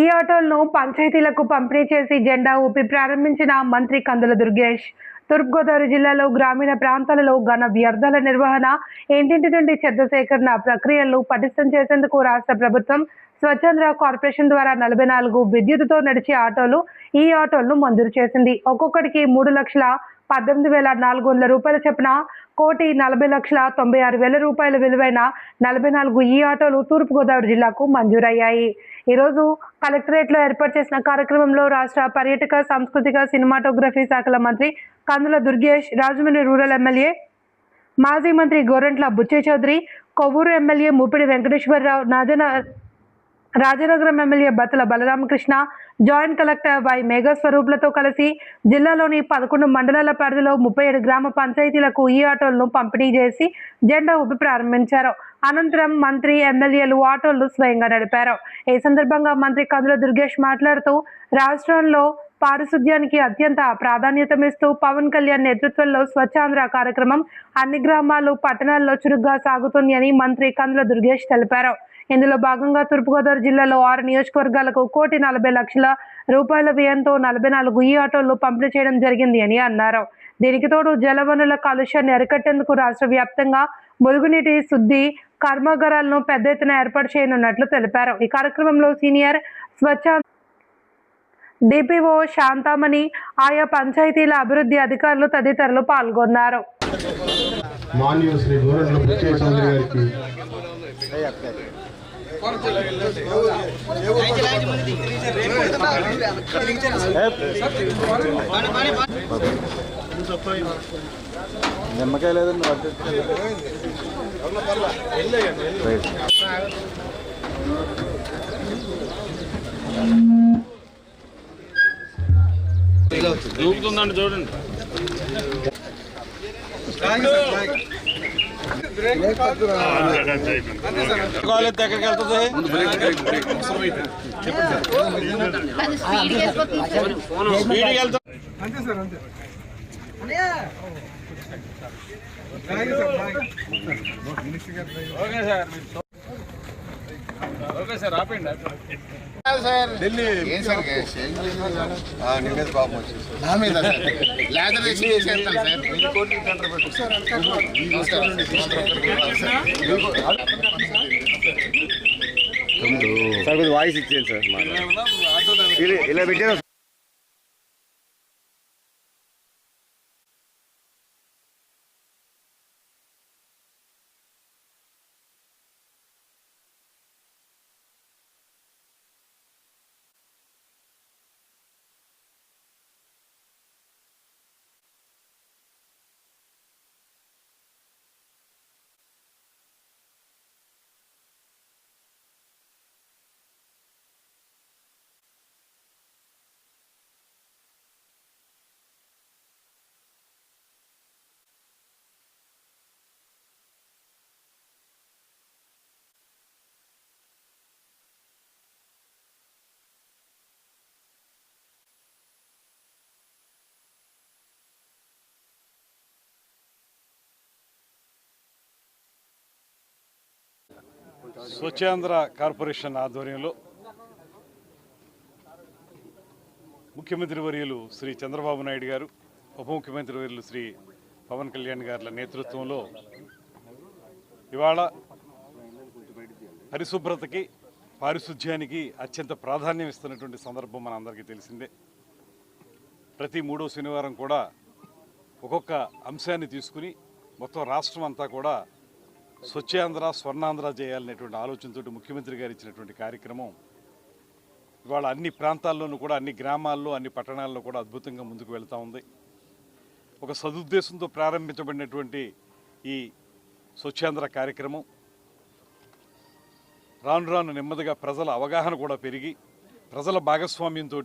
ఈ ఆటోలను పంచాయతీలకు పంపిణీ చేసి జెండా ఊపి ప్రారంభించిన మంత్రి కందుల దుర్గేష్. తూర్పుగోదావరి జిల్లాలో గ్రామీణ ప్రాంతాలలో ఘన వ్యర్థాల నిర్వహణ, ఇంటింటి నుండి చెత్త సేకరణ ప్రక్రియలను పటిష్టం చేసేందుకు రాష్ట్ర ప్రభుత్వం స్వచ్ఛంద కార్పొరేషన్ ద్వారా 44 విద్యుత్తుతో నడిచే ఈ ఆటోలను మంజూరు చేసింది. ఒక్కొక్కటికి 3,18,400 రూపాయల చొప్పున ₹1,40,96,000 విలువైన 44 ఈ ఆటోలు తూర్పుగోదావరి జిల్లాకు మంజూరయ్యాయి. ఈరోజు కలెక్టరేట్లో ఏర్పాటు చేసిన కార్యక్రమంలో రాష్ట్ర పర్యాటక, సాంస్కృతిక, సినిమాటోగ్రఫీ శాఖల మంత్రి కందుల దుర్గేష్, రాజమండ్రి రూరల్ ఎమ్మెల్యే, మాజీ మంత్రి Gorantla Butchaiah Chowdary, Kovvur MLA Muppidi Venkateswararao, Rajanagaram MLA Battula Balaramakrishna, joint collector Y మేఘస్వరూపులతో కలిసి జిల్లాలోని 11 మండలాల పరిధిలో 37 గ్రామ పంచాయతీలకు ఈ ఆటోలను పంపిణీ చేసి జెండా ఊపి ప్రారంభించారు. అనంతరం మంత్రి, ఎమ్మెల్యేలు ఆటోలను స్వయంగా నడిపారు. ఈ సందర్భంగా మంత్రి కందుల దుర్గేష్ మాట్లాడుతూ, రాష్ట్రంలో పారిశుధ్యానికి అత్యంత ప్రాధాన్యతమిస్తూ పవన్ కళ్యాణ్ నేతృత్వంలో స్వచ్ఛాంధ్ర కార్యక్రమం అన్ని గ్రామాలు, పట్టణాల్లో చురుగ్గా సాగుతుంది అని మంత్రి కందుల దుర్గేష్ తెలిపారు. ఇందులో భాగంగా తూర్పుగోదావరి జిల్లాలో 6 నియోజకవర్గాలకు ₹1,40,00,000 వ్యయంతో 44 ఈ ఆటోలు పంపిణీ చేయడం జరిగింది అని అన్నారు. దీనికి తోడు జలవనరుల కాలుష్యాన్ని అరికట్టేందుకు రాష్ట్ర వ్యాప్తంగా మురుగునీటి శుద్ధి కర్మాగారాలను పెద్ద ఎత్తున ఏర్పాటు చేయనున్నట్లు తెలిపారు. ఈ కార్యక్రమంలో సీనియర్ స్వచ్ఛాంధ్ర డిపిఓ శాంతామణి, ఆయా పంచాయతీల అభివృద్ధి అధికారులు తదితరులు పాల్గొన్నారు. నిమ్మకాయ లేదండి. దూకుతుందండి చూడండి. ఎక్కడికి వెళ్తుంది? అంతే సార్, అంతే. ఓకే సార్, ఆపండి. ఢిల్లీ ఏం సార్ నీ మీద పాపం వచ్చింది, నా మీద లేదర్ చేసేస్తాను సార్. సార్ కొద్దిగా వాయిస్ ఇచ్చేయండి సార్. ఇలా పెట్టారు. స్వచ్ఛాంధ్ర కార్పొరేషన్ ఆధ్వర్యంలో ముఖ్యమంత్రి వర్యులు శ్రీ చంద్రబాబు నాయుడు గారు, ఉప ముఖ్యమంత్రి వర్యులు శ్రీ పవన్ కళ్యాణ్ గారుల నేతృత్వంలో ఇవాళ పరిశుభ్రతకి, పారిశుధ్యానికి అత్యంత ప్రాధాన్యం ఇస్తున్నటువంటి సందర్భం మన అందరికీ తెలిసిందే. ప్రతి 3వ శనివారం కూడా ఒక్కొక్క అంశాన్ని తీసుకుని మొత్తం రాష్ట్రం అంతా కూడా స్వచ్ఛాంధ్ర, స్వర్ణాంధ్ర చేయాలనేటువంటి ఆలోచనతో ముఖ్యమంత్రి గారు ఇచ్చినటువంటి కార్యక్రమం ఇవాళ అన్ని ప్రాంతాల్లోనూ కూడా, అన్ని గ్రామాల్లో, అన్ని పట్టణాల్లో కూడా అద్భుతంగా ముందుకు వెళ్తూ ఉంది. ఒక సదుద్దేశంతో ప్రారంభించబడినటువంటి ఈ స్వచ్ఛాంధ్ర కార్యక్రమం రాను రాను నెమ్మదిగా ప్రజల అవగాహన కూడా పెరిగి, ప్రజల భాగస్వామ్యంతో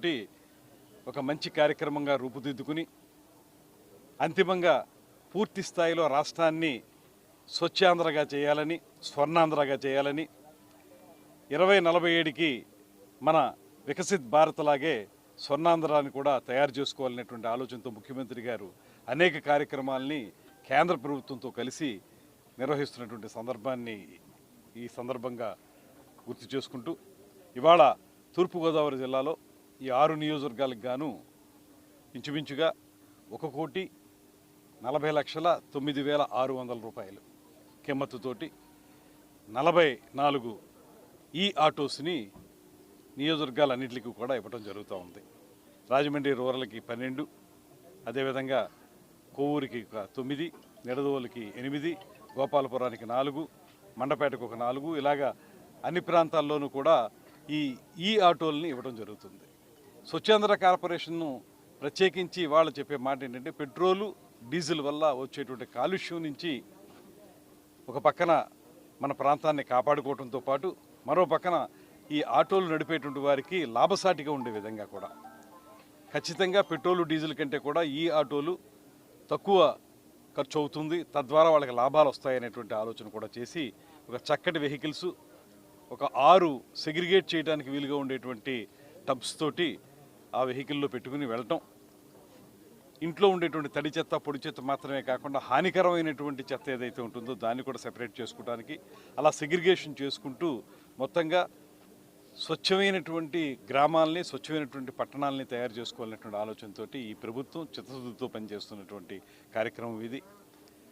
ఒక మంచి కార్యక్రమంగా రూపుదిద్దుకుని అంతిమంగా పూర్తి స్థాయిలో రాష్ట్రాన్ని స్వచ్ఛాంధ్రగా చేయాలని, స్వర్ణాంధ్రగా చేయాలని, 2047కి మన వికసిత్ భారత్ లాగే స్వర్ణాంధ్రాన్ని కూడా తయారు చేసుకోవాలనేటువంటి ఆలోచనతో ముఖ్యమంత్రి గారు అనేక కార్యక్రమాలని కేంద్ర ప్రభుత్వంతో కలిసి నిర్వహిస్తున్నటువంటి సందర్భాన్ని ఈ సందర్భంగా గుర్తు చేసుకుంటూ, ఇవాళ తూర్పుగోదావరి జిల్లాలో ఈ 6 నియోజకవర్గాలకు గాను ఇంచుమించుగా 1,40,09,600 రూపాయలు కిమ్మత్తుతోటి 44 ఈ ఆటోస్ని నియోజకవర్గాలన్నింటికి కూడా ఇవ్వడం జరుగుతూ ఉంది. రాజమండ్రి రూరల్కి 12, అదేవిధంగా కొవ్వూరికి 9, నిడదవోలుకి 8, గోపాలపురానికి 4, మండపేటకు 4, ఇలాగా అన్ని ప్రాంతాల్లోనూ కూడా ఈ ఆటోలని ఇవ్వడం జరుగుతుంది. స్వచ్ఛంద కార్పొరేషన్ను ప్రత్యేకించి వాళ్ళు చెప్పే మాట ఏంటంటే పెట్రోలు డీజిల్ వల్ల వచ్చేటువంటి కాలుష్యం నుంచి ఒక పక్కన మన ప్రాంతాన్ని కాపాడుకోవడంతో పాటు మరో పక్కన ఈ ఆటోలు నడిపేటువంటి వారికి లాభసాటిగా ఉండే విధంగా కూడా ఖచ్చితంగా పెట్రోలు డీజిల్ కంటే కూడా ఈ ఆటోలు తక్కువ ఖర్చు అవుతుంది, తద్వారా వాళ్ళకి లాభాలు వస్తాయనేటువంటి ఆలోచన కూడా చేసి ఒక చక్కటి వెహికల్స్, ఒక 6 సెగ్రిగేట్ చేయడానికి వీలుగా ఉండేటువంటి టబ్స్ తోటి ఆ వెహికల్లో పెట్టుకుని వెళ్ళటం, ఇంట్లో ఉండేటువంటి తడి చెత్త పొడి చెత్త మాత్రమే కాకుండా హానికరమైనటువంటి చెత్త ఏదైతే ఉంటుందో దాన్ని కూడా సెపరేట్ చేసుకోవడానికి అలా సెగ్రిగేషన్ చేసుకుంటూ మొత్తంగా స్వచ్ఛమైనటువంటి గ్రామాలని, స్వచ్ఛమైనటువంటి పట్టణాలని తయారు చేసుకోవాలనేటువంటి ఆలోచనతో ఈ ప్రభుత్వం చిత్తశుద్ధితో పనిచేస్తున్నటువంటి కార్యక్రమం ఇది.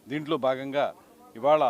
దీంట్లో భాగంగా ఇవాళ